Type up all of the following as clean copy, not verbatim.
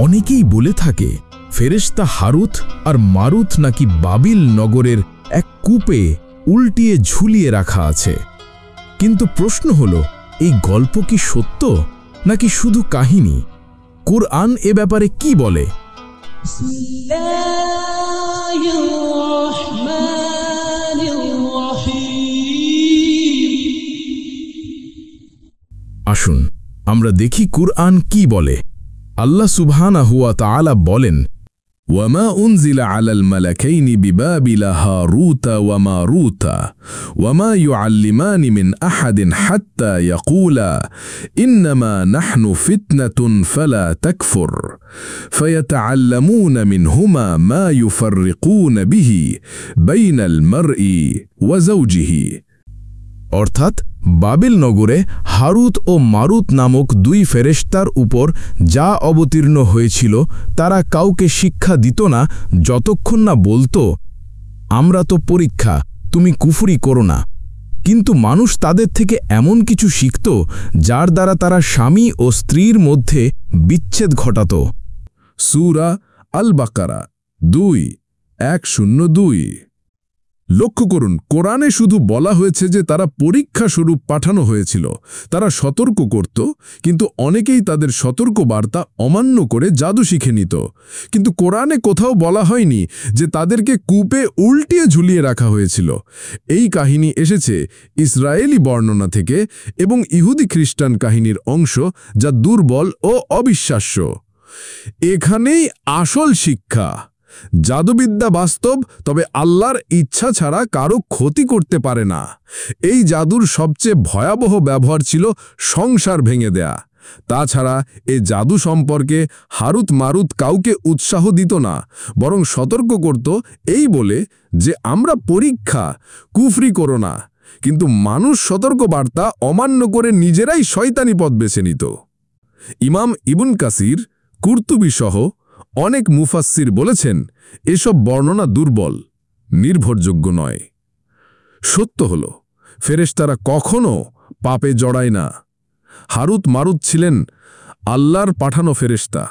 অনেকেই বলে থাকে ফেরেশতা হারুত আর মারুত নাকি বাবিল নগরের এক কূপে উল্টিয়ে ঝুলিয়ে রাখা আছে। কিন্তু প্রশ্ন হলো, এই গল্প কি সত্য নাকি শুধু কাহিনী? কুরআন এ ব্যাপারে কি বলে? আসুন আমরা দেখি কুরআন কি বলে। আল্লাহ সুবহানাহু ওয়া তাআলা বলেন, وما أنزل على الملكين ببابل هاروت وماروت وما يعلمان من أحد حتى يقولا إنما نحن فتنة فلا تكفر فيتعلمون منهما ما يفرقون به بين المرء وزوجه। অর্থাৎ বাবিল নগরে হারুত ও মারুত নামক দুই ফেরেশতার উপর যা অবতীর্ণ হয়েছিল তারা কাউকে শিক্ষা দিত না যতক্ষণ না বলতো, আমরা তো পরীক্ষা, তুমি কুফরি করো না। কিন্তু মানুষ তাদের থেকে এমন কিছু শিখত যার দ্বারা তারা স্বামী ও স্ত্রীর মধ্যে বিচ্ছেদ ঘটাত। সূরা আল বাকারা 2:102। লক্ষ্য করুন, কোরআনে শুধু বলা হয়েছে যে তারা পরীক্ষা স্বরূপ পাঠানো হয়েছিল, তারা সতর্ক করত, কিন্তু অনেকেই তাদের সতর্ক বার্তা অমান্য করে জাদু শিখে নিত। কিন্তু কোরআনে কোথাও বলা হয়নি যে তাদেরকে কূপে উল্টিয়ে ঝুলিয়ে রাখা হয়েছিল। এই কাহিনী এসেছে ইসরায়েলি বর্ণনা থেকে এবং ইহুদি খ্রিস্টান কাহিনীর অংশ, যা দুর্বল ও অবিশ্বাস্য। এখানেই আসল শিক্ষা। জাদুবিদ্যা বাস্তব, তবে আল্লাহর ইচ্ছা ছাড়া কারো ক্ষতি করতে পারে না। এই জাদুর সবচেয়ে ভয়াবহ ব্যবহার ছিল সংসার ভেঙে দেয়া। তাছাড়া এ জাদু সম্পর্কে হারুত মারুত কাউকে উৎসাহ দিত না, বরং সতর্ক করত এই বলে যে আমরা পরীক্ষা, কুফরি করো না। কিন্তু মানুষ সতর্ক বার্তা অমান্য করে নিজেরাই শয়তানি পথ বেছে নিত। ইমাম ইবন কাসির, কুরতুবী সহ অনেক মুফাসসির বলেছেন এসব বর্ণনা দুর্বল, নির্ভরযোগ্য নয়। সত্য হল ফেরেশতারা কখনো পাপে জড়ায় না। হারুত মারুত ছিলেন আল্লাহর পাঠানো ফেরেশতা,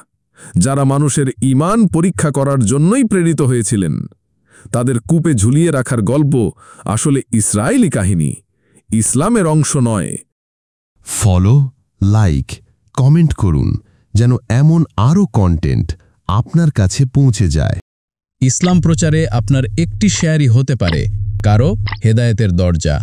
যারা মানুষের ঈমান পরীক্ষা করার জন্যই প্রেরিত হয়েছিলেন। তাদের কূপে ঝুলিয়ে রাখার গল্প আসলে ইসরায়েলি কাহিনী, ইসলামের অংশ নয়। ফলো, লাইক, কমেন্ট করুন যেন এমন আরও কন্টেন্ট আপনার কাছে পৌঁছে যায়। ইসলাম প্রচারে আপনার একটি শেয়ারই হতে পারে কারো হেদায়েতের দরজা।